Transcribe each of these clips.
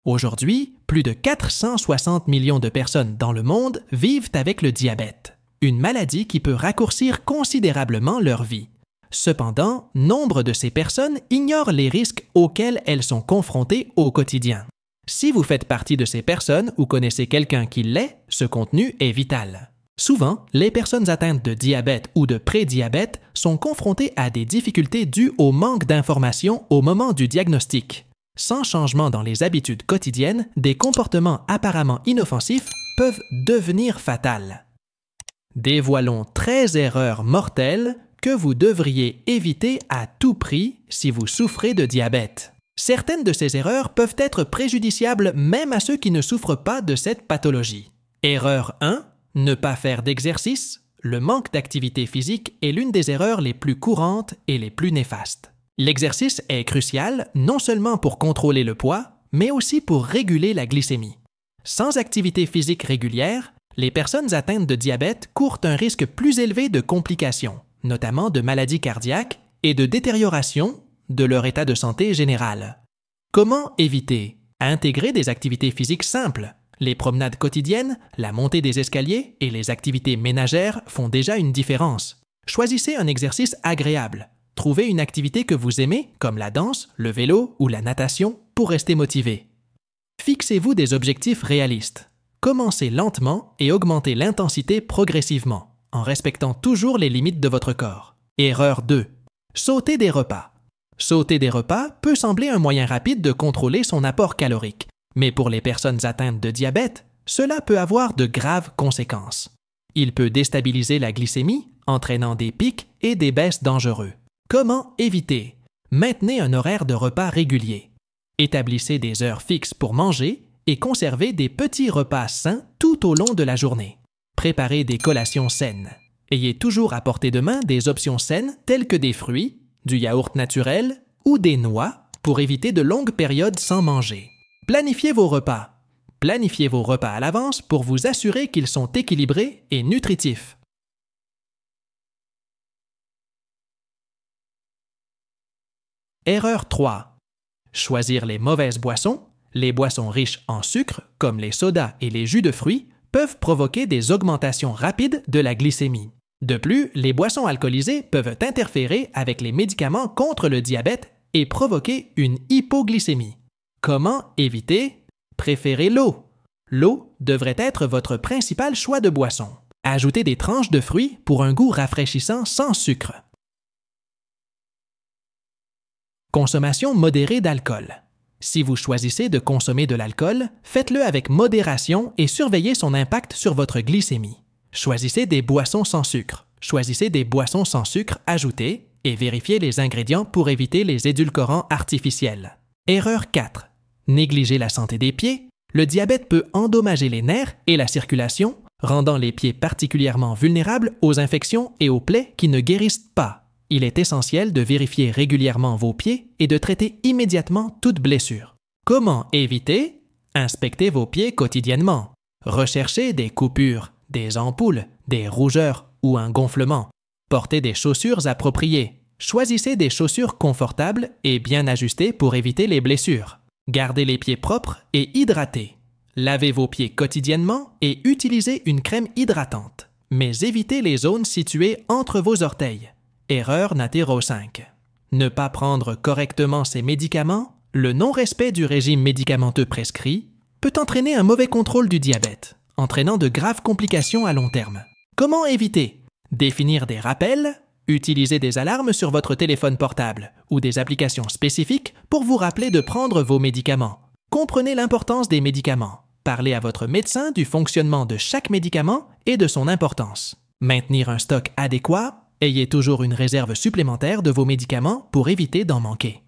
Aujourd'hui, plus de 460 millions de personnes dans le monde vivent avec le diabète, une maladie qui peut raccourcir considérablement leur vie. Cependant, nombre de ces personnes ignorent les risques auxquels elles sont confrontées au quotidien. Si vous faites partie de ces personnes ou connaissez quelqu'un qui l'est, ce contenu est vital. Souvent, les personnes atteintes de diabète ou de prédiabète sont confrontées à des difficultés dues au manque d'informations au moment du diagnostic. Sans changement dans les habitudes quotidiennes, des comportements apparemment inoffensifs peuvent devenir fatals. Dévoilons 13 erreurs mortelles que vous devriez éviter à tout prix si vous souffrez de diabète. Certaines de ces erreurs peuvent être préjudiciables même à ceux qui ne souffrent pas de cette pathologie. Erreur 1. Ne pas faire d'exercice. Le manque d'activité physique est l'une des erreurs les plus courantes et les plus néfastes. L'exercice est crucial non seulement pour contrôler le poids, mais aussi pour réguler la glycémie. Sans activité physique régulière, les personnes atteintes de diabète courent un risque plus élevé de complications, notamment de maladies cardiaques et de détérioration de leur état de santé général. Comment éviter? Intégrer des activités physiques simples. Les promenades quotidiennes, la montée des escaliers et les activités ménagères font déjà une différence. Choisissez un exercice agréable. Trouvez une activité que vous aimez, comme la danse, le vélo ou la natation, pour rester motivé. Fixez-vous des objectifs réalistes. Commencez lentement et augmentez l'intensité progressivement, en respectant toujours les limites de votre corps. Erreur 2. Sauter des repas. Sauter des repas peut sembler un moyen rapide de contrôler son apport calorique, mais pour les personnes atteintes de diabète, cela peut avoir de graves conséquences. Il peut déstabiliser la glycémie, entraînant des pics et des baisses dangereux. Comment éviter? Maintenez un horaire de repas régulier. Établissez des heures fixes pour manger et conservez des petits repas sains tout au long de la journée. Préparez des collations saines. Ayez toujours à portée de main des options saines telles que des fruits, du yaourt naturel ou des noix pour éviter de longues périodes sans manger. Planifiez vos repas. Planifiez vos repas à l'avance pour vous assurer qu'ils sont équilibrés et nutritifs. Erreur 3. Choisir les mauvaises boissons. Les boissons riches en sucre, comme les sodas et les jus de fruits, peuvent provoquer des augmentations rapides de la glycémie. De plus, les boissons alcoolisées peuvent interférer avec les médicaments contre le diabète et provoquer une hypoglycémie. Comment éviter? Préférez l'eau. L'eau devrait être votre principal choix de boisson. Ajoutez des tranches de fruits pour un goût rafraîchissant sans sucre. Consommation modérée d'alcool. Si vous choisissez de consommer de l'alcool, faites-le avec modération et surveillez son impact sur votre glycémie. Choisissez des boissons sans sucre. Choisissez des boissons sans sucre ajoutées et vérifiez les ingrédients pour éviter les édulcorants artificiels. Erreur 4. Négligez la santé des pieds. Le diabète peut endommager les nerfs et la circulation, rendant les pieds particulièrement vulnérables aux infections et aux plaies qui ne guérissent pas. Il est essentiel de vérifier régulièrement vos pieds et de traiter immédiatement toute blessure. Comment éviter? Inspectez vos pieds quotidiennement. Recherchez des coupures, des ampoules, des rougeurs ou un gonflement. Portez des chaussures appropriées. Choisissez des chaussures confortables et bien ajustées pour éviter les blessures. Gardez les pieds propres et hydratés. Lavez vos pieds quotidiennement et utilisez une crème hydratante. Mais évitez les zones situées entre vos orteils. Erreur numéro 5. Ne pas prendre correctement ces médicaments, le non-respect du régime médicamenteux prescrit, peut entraîner un mauvais contrôle du diabète, entraînant de graves complications à long terme. Comment éviter? Définir des rappels, utiliser des alarmes sur votre téléphone portable ou des applications spécifiques pour vous rappeler de prendre vos médicaments. Comprenez l'importance des médicaments. Parlez à votre médecin du fonctionnement de chaque médicament et de son importance. Maintenir un stock adéquat. Ayez toujours une réserve supplémentaire de vos médicaments pour éviter d'en manquer.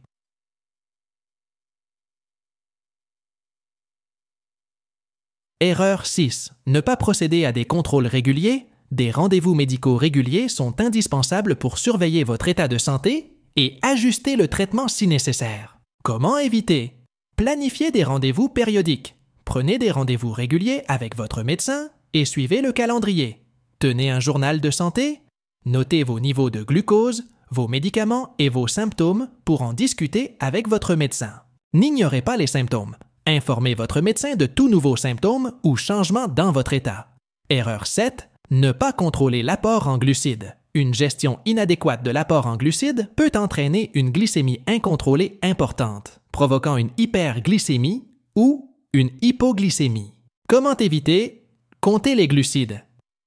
Erreur 6. Ne pas procéder à des contrôles réguliers. Des rendez-vous médicaux réguliers sont indispensables pour surveiller votre état de santé et ajuster le traitement si nécessaire. Comment éviter? Planifiez des rendez-vous périodiques. Prenez des rendez-vous réguliers avec votre médecin et suivez le calendrier. Tenez un journal de santé. Notez vos niveaux de glucose, vos médicaments et vos symptômes pour en discuter avec votre médecin. N'ignorez pas les symptômes. Informez votre médecin de tout nouveau symptôme ou changement dans votre état. Erreur 7. Ne pas contrôler l'apport en glucides. Une gestion inadéquate de l'apport en glucides peut entraîner une glycémie incontrôlée importante, provoquant une hyperglycémie ou une hypoglycémie. Comment éviter? Comptez les glucides.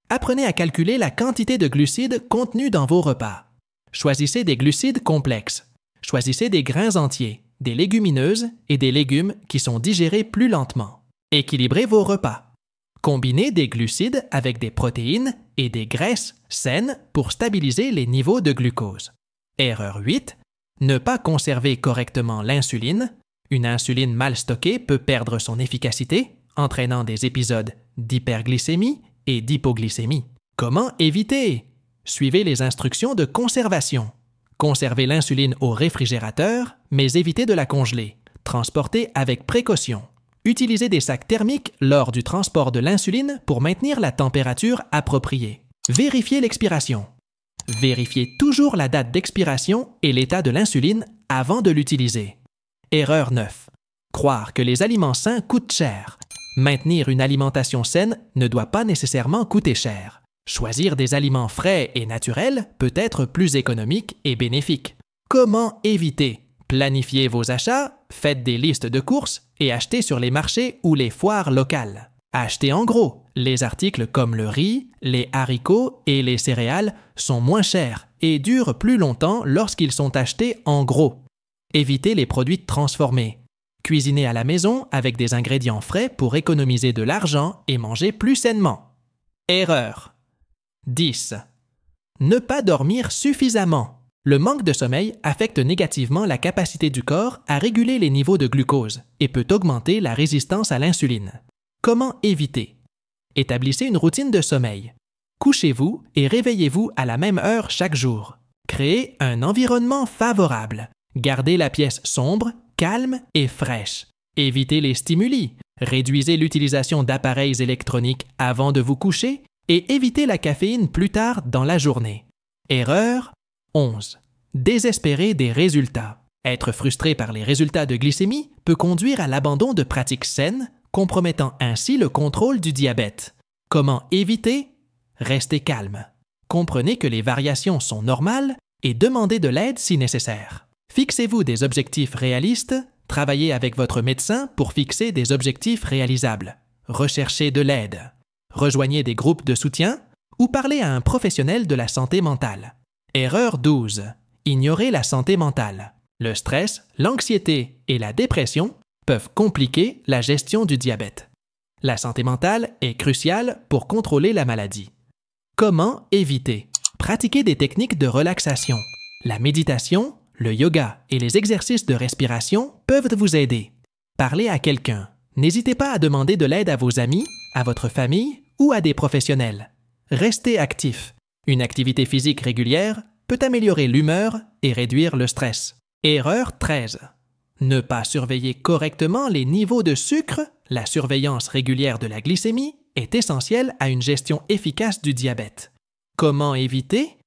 Apprenez à calculer la quantité de glucides contenus dans vos repas. Choisissez des glucides complexes. Choisissez des grains entiers, des légumineuses et des légumes qui sont digérés plus lentement. Équilibrez vos repas. Combinez des glucides avec des protéines et des graisses saines pour stabiliser les niveaux de glucose. Erreur 8. Ne pas conserver correctement l'insuline. Une insuline mal stockée peut perdre son efficacité, entraînant des épisodes d'hyperglycémie et d'hypoglycémie. Comment éviter? Suivez les instructions de conservation. Conservez l'insuline au réfrigérateur, mais évitez de la congeler. Transportez avec précaution. Utilisez des sacs thermiques lors du transport de l'insuline pour maintenir la température appropriée. Vérifiez l'expiration. Vérifiez toujours la date d'expiration et l'état de l'insuline avant de l'utiliser. Erreur 9. Croire que les aliments sains coûtent cher. Maintenir une alimentation saine ne doit pas nécessairement coûter cher. Choisir des aliments frais et naturels peut être plus économique et bénéfique. Comment éviter? Planifiez vos achats, faites des listes de courses et achetez sur les marchés ou les foires locales. Achetez en gros. Les articles comme le riz, les haricots et les céréales sont moins chers et durent plus longtemps lorsqu'ils sont achetés en gros. Évitez les produits transformés. Cuisinez à la maison avec des ingrédients frais pour économiser de l'argent et manger plus sainement. Erreur 10. Ne pas dormir suffisamment. Le manque de sommeil affecte négativement la capacité du corps à réguler les niveaux de glucose et peut augmenter la résistance à l'insuline. Comment éviter? Établissez une routine de sommeil. Couchez-vous et réveillez-vous à la même heure chaque jour. Créez un environnement favorable. Gardez la pièce sombre, calme et fraîche. Évitez les stimuli. Réduisez l'utilisation d'appareils électroniques avant de vous coucher et évitez la caféine plus tard dans la journée. Erreur 11. Désespérer des résultats. Être frustré par les résultats de glycémie peut conduire à l'abandon de pratiques saines, compromettant ainsi le contrôle du diabète. Comment éviter? Restez calme. Comprenez que les variations sont normales et demandez de l'aide si nécessaire. Fixez-vous des objectifs réalistes, travaillez avec votre médecin pour fixer des objectifs réalisables. Recherchez de l'aide. Rejoignez des groupes de soutien ou parlez à un professionnel de la santé mentale. Erreur 12. Ignorer la santé mentale. Le stress, l'anxiété et la dépression peuvent compliquer la gestion du diabète. La santé mentale est cruciale pour contrôler la maladie. Comment éviter? Pratiquez des techniques de relaxation. La méditation, le yoga et les exercices de respiration peuvent vous aider. Parlez à quelqu'un. N'hésitez pas à demander de l'aide à vos amis, à votre famille ou à des professionnels. Restez actif. Une activité physique régulière peut améliorer l'humeur et réduire le stress. Erreur 13. Ne pas surveiller correctement les niveaux de sucre. La surveillance régulière de la glycémie est essentielle à une gestion efficace du diabète. Comment éviter?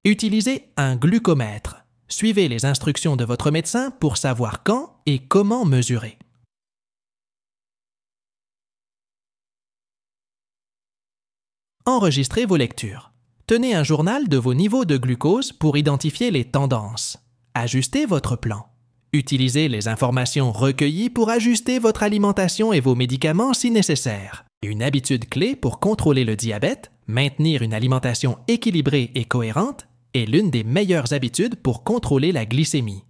Utilisez un glucomètre. Suivez les instructions de votre médecin pour savoir quand et comment mesurer. Enregistrez vos lectures. Tenez un journal de vos niveaux de glucose pour identifier les tendances. Ajustez votre plan. Utilisez les informations recueillies pour ajuster votre alimentation et vos médicaments si nécessaire. Une habitude clé pour contrôler le diabète, maintenir une alimentation équilibrée et cohérente, est l'une des meilleures habitudes pour contrôler la glycémie.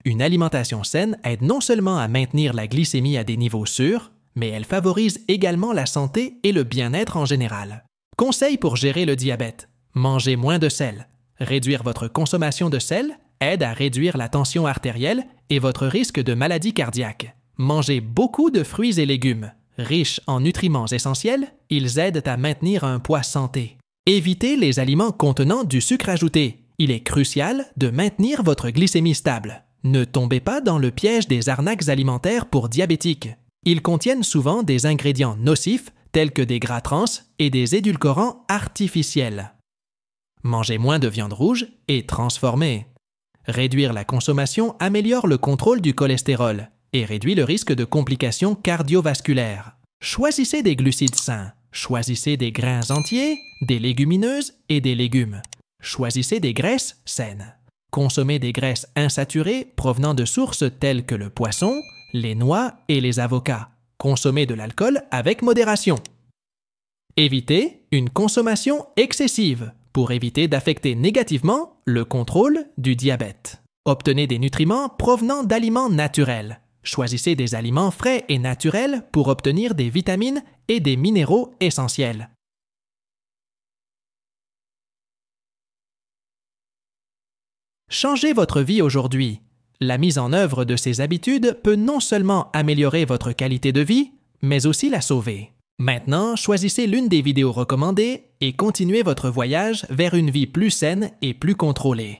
Une alimentation saine aide non seulement à maintenir la glycémie à des niveaux sûrs, mais elle favorise également la santé et le bien-être en général. Conseils pour gérer le diabète. Mangez moins de sel. Réduire votre consommation de sel aide à réduire la tension artérielle et votre risque de maladie cardiaque. Mangez beaucoup de fruits et légumes. Riches en nutriments essentiels, ils aident à maintenir un poids santé. Évitez les aliments contenant du sucre ajouté. Il est crucial de maintenir votre glycémie stable. Ne tombez pas dans le piège des arnaques alimentaires pour diabétiques. Ils contiennent souvent des ingrédients nocifs tels que des gras trans et des édulcorants artificiels. Mangez moins de viande rouge et transformée. Réduire la consommation améliore le contrôle du cholestérol et réduit le risque de complications cardiovasculaires. Choisissez des glucides sains. Choisissez des grains entiers, des légumineuses et des légumes. Choisissez des graisses saines. Consommez des graisses insaturées provenant de sources telles que le poisson, les noix et les avocats. Consommez de l'alcool avec modération. Évitez une consommation excessive pour éviter d'affecter négativement le contrôle du diabète. Obtenez des nutriments provenant d'aliments naturels. Choisissez des aliments frais et naturels pour obtenir des vitamines et des minéraux essentiels. Changez votre vie aujourd'hui. La mise en œuvre de ces habitudes peut non seulement améliorer votre qualité de vie, mais aussi la sauver. Maintenant, choisissez l'une des vidéos recommandées et continuez votre voyage vers une vie plus saine et plus contrôlée.